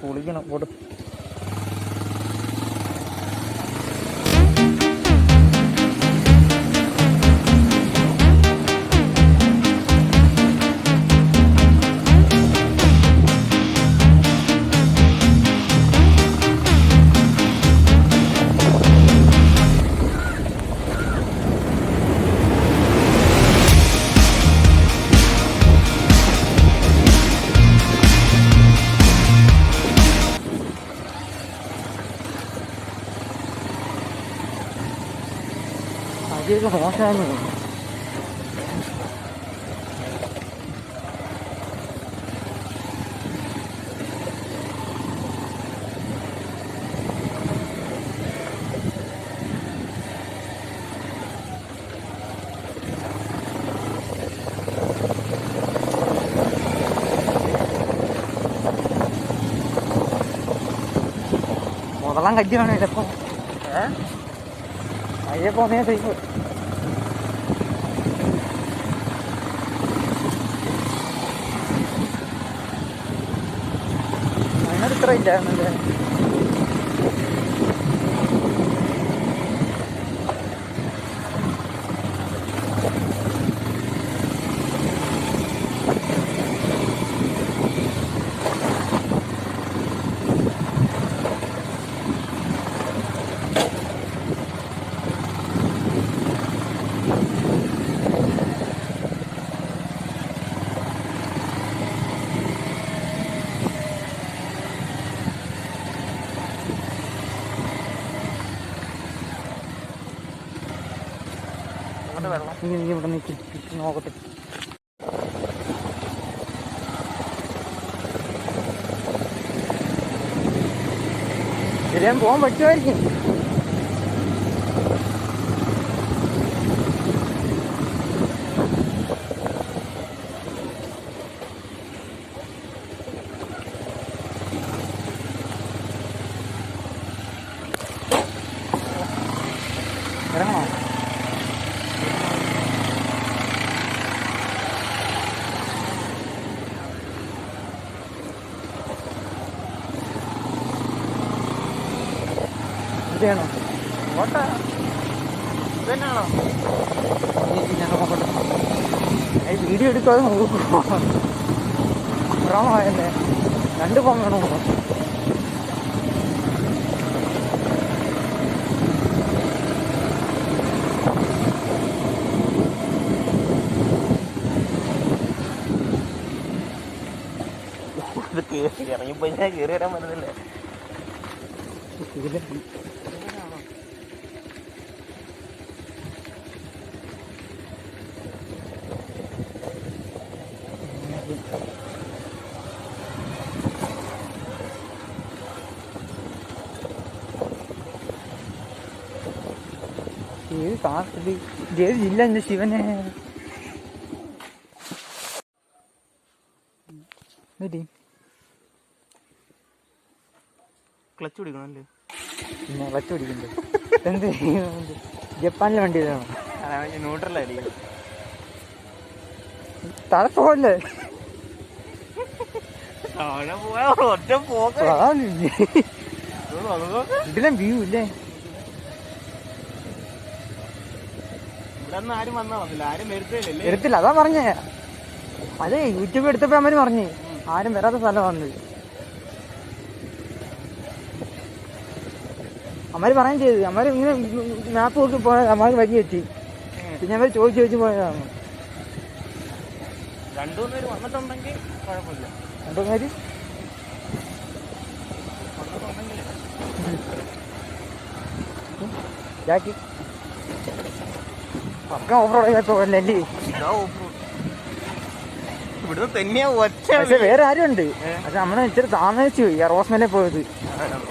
കുളിക്കണം പോട്ട്. അതൊക്കെ മോശമാണെന്ന് തോന്നുന്നു. മുതലാൻ കജ്ജാണ് ചിലപ്പോൾ അയ്യെ പോന്നേ സൈഫ്. അങ്ങനെ ഇത്ര ഇല്ലായിരുന്നല്ലേ. നീ ഇവിടെ നിൽക്കും നോക്കട്ടെ. ശരിയാൻ പോകാൻ പറ്റുമായിരിക്കും. ഇറങ്ങണോ? ഇതാണോ ഓട്ടാ? ഇതന്നെയാണോ? വീഡിയോ എടുക്കാതെ നോക്കുമോ? ഭ്രമമായല്ലേ. 2 ഫോൺ വേണോ? ഇറങ്ങിപ്പോ ഞാൻ കയറി വരാൻ പറ്റുന്നില്ലേ? ഏത് ജില്ല എന്റെ ശിവനെ? ക്ലച്ച് പിടിക്കണല്ലേ? പിന്നെ ക്ലച്ച് പിടിക്കണ്ടേ? എന്ത് ജപ്പാനിലെ വണ്ടി ഇതാണോ? ന്യൂട്രലായിരിക്കും. തടസ്സമല്ലേ? ഒറ്റ പോക്ക് ഇതിലും വ്യൂ ഇല്ലേ? ഇവിടെ ആരും വന്നാ വന്നില്ല, ആരും വരുത്തില്ല. എടുത്തില്ല, അതാ പറഞ്ഞേ. അതെ, യൂട്യൂബ് എടുത്തപ്പോ അമ്മര് പറഞ്ഞേ ആരും വരാത്ത സ്ഥലം വന്നത്. അമ്മര് പറയുകയും ചെയ്തു. അമ്മര് ഇങ്ങനെ മാപ്പ് നോക്കി പോയ അമ്മക്ക് വഴി എത്തി. പിന്നെ അവര് ചോദിച്ചു പോയതാണ്. 2-3 പേര് വന്നിട്ടുണ്ടെങ്കിൽ കുഴപ്പമില്ല. 2 പേര് ജാക്കി പക്ക ഓഫ്റോഡ് പോകല്ലേ? ഇവിടുന്ന് തന്നെയാ ഒറ്റ. പക്ഷെ വേറെ ആരും ഉണ്ട്. പക്ഷെ നമ്മളെ ഇച്ചിരി താമസിച്ചു പോയി റോസ്മേലെ പോയത്.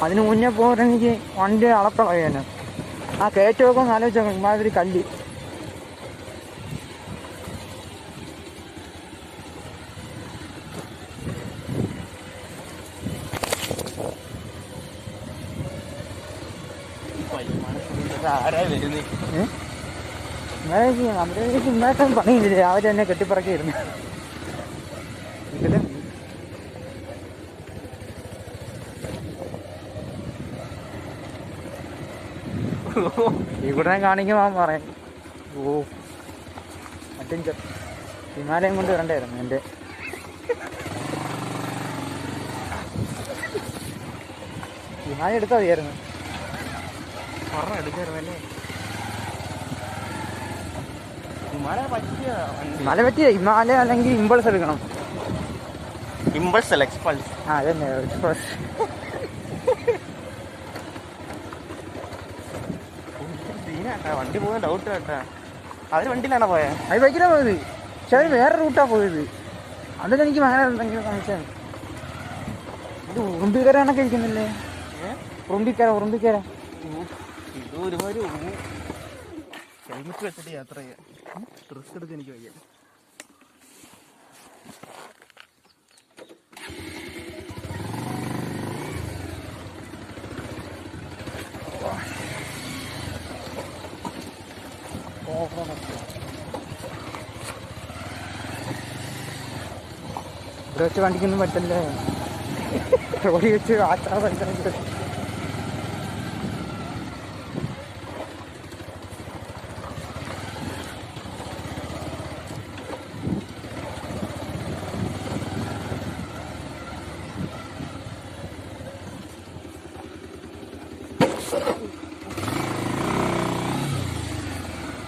അതിന് മുന്നേ പോകണമെങ്കിൽ വണ്ടി അളപ്പളയാണ്. ആ കയറ്റമൊക്കെ ഒന്ന് ആലോചിച്ചോ, ഇമാതിരി കല്ല്. ആരാ വരുന്നത്? ഇന്നത്തെ പണിയില്ല, രാവിലെ തന്നെ കെട്ടിപ്പറക്കി ഇരുന്നു. ഇതിലും ഇവിടെ കാണിക്കുമ്പോൾ പറയാം. ഓ മറ്റേ ഹിമാലയം കൊണ്ട് വരണ്ടായിരുന്നു എൻ്റെ. ഹിമാലയം എടുത്താൽ മതിയായിരുന്നു. എടുക്കായിരുന്നല്ലേ ഹിമാലയ പറ്റിയ ഹിമാലയ അല്ലെങ്കിൽ ഇമ്പൾസ് എടുക്കണം. ഇമ്പൾസ് അല്ല എക്സ്പൾസ്. ആ അതന്നെ എക്സ്പ്രസ്. സീനാട്ടാ വണ്ടി പോകുന്ന ഡൗട്ട് കേട്ടാ. അവര് വണ്ടിയിലാണോ പോയത്? അത് ബൈക്കിലാണ് പോയത്. പക്ഷെ അവർ വേറെ റൂട്ടാണ് പോയത്. അതിലെനിക്ക് ഭയങ്കര എന്തെങ്കിലും സംശയം. ഇത് ഉറുമ്പിക്കരയാണൊക്കെ ഇരിക്കുന്നില്ലേ? ഉറുമ്പിക്കര ഇത് ഒരുമാതിരി ഹെൽമെറ്റ് വെച്ചിട്ട് യാത്ര ചെയ്യാം. ഡ്രസ് എടുത്ത് എനിക്ക് വയ്യ. ഇവിടെ വെച്ച് വണ്ടിക്കൊന്നും പറ്റല്ലേ. റോഡിൽ വെച്ച് ആച്ചാ പറ്റുന്നത്.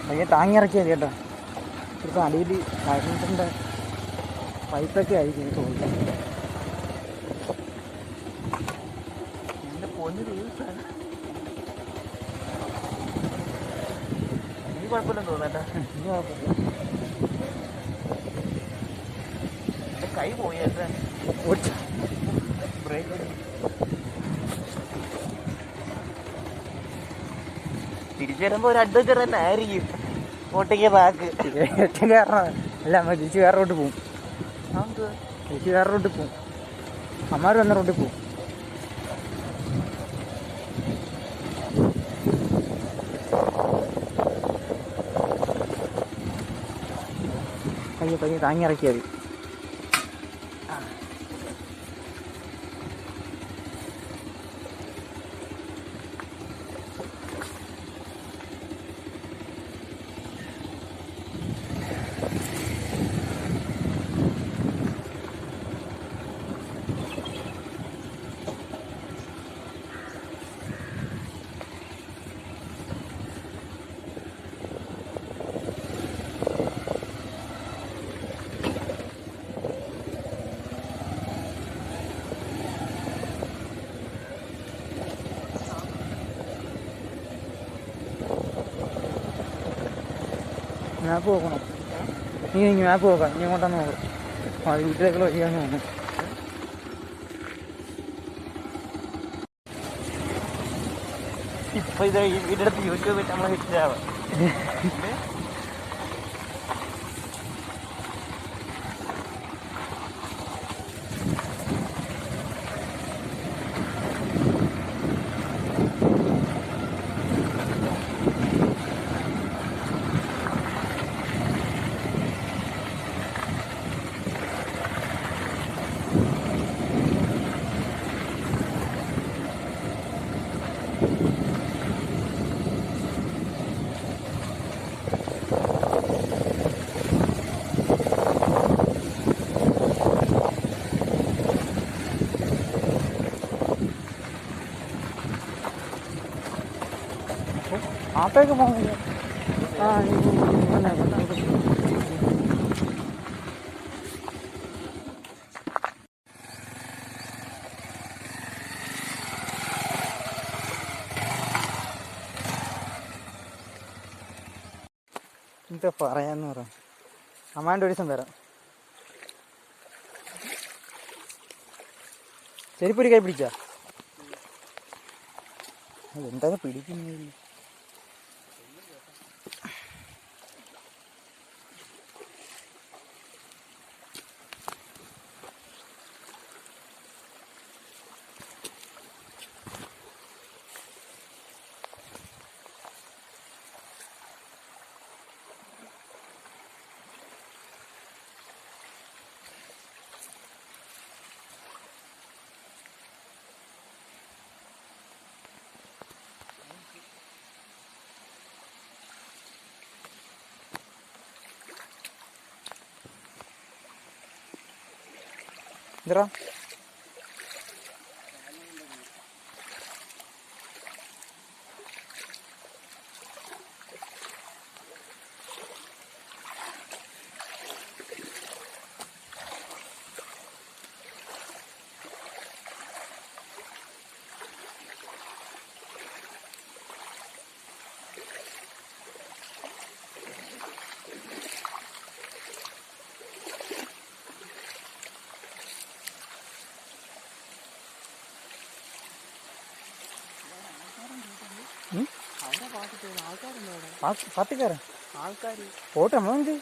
പയ്യെ താങ്ങി ഇറക്കിയാൽ കേട്ടോ. ഇപ്പം അടിയിൽ ലൈസൻസിൻ്റെ പൈപ്പൊക്കെ ആയിരിക്കും എനിക്ക് തോന്നുന്നത്. എന്റെ പൊന്നു ദിവസമാണ്. നീ കുഴപ്പമില്ലെന്ന് തോന്നട്ടാ. ഇനി കുഴപ്പമില്ല. എന്റെ കൈ പോയേട്ടാ. ബ്രേക്ക് തിരിച്ചു വരുമ്പോ ഒരു അഡ്വഞ്ചർ തന്നെ ആയിരിക്കും. ഓട്ടിക്ക് ബാക്ക് അല്ല നമ്മൾ തിരിച്ച് വേറെ റോട്ട് പോവും. തിരിച്ച് വേറെ റോട്ടിൽ പോവും. അമ്മാർ വന്ന റോട്ടിൽ പോവും. പയ്യെ താങ്ങി ഇറക്കിയാൽ മതി. മാപ്പ് നോക്കണം. നീ എനിക്ക് മാപ്പ് നോക്കാം. നീ എങ്ങോട്ടാന്ന് നോക്കാം. ആ വീട്ടിലേക്കുള്ള വഴിയാന്ന് തോന്നുന്നു. ഇപ്പൊ ഇത് ഈ വീടിന്റെ അടുത്ത് യൂട്യൂബിൽ നമ്മളെ ഹിറ്റാവാം. ആട്ടോയൊക്കെ പോകുന്നില്ല. ആ എന്താ പറയാന്ന് പറ. അമ്മാൻ്റെ ഒരു ദിവസം വരാം. ചെരുപ്പൊരു കൈ പിടിച്ചാ അതെന്താ പിടിക്കുന്നില്ല. എന്താ അവിടെ പാട്ടിട്ട് ആൾക്കാരുണ്ടോ അവിടെ? പാർട്ടിക്കാരൻ ആൾക്കാർ പോട്ടെ നമ്മളെന്ത്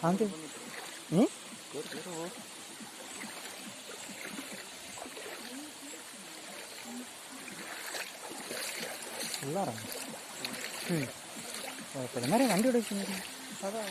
അതെ പിള്ളേരാണ് പിള്ളേരെ വണ്ടി ഓടിക്കുന്നത് അതാ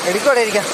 എടുക്കോടെ ഇരിക്കാം.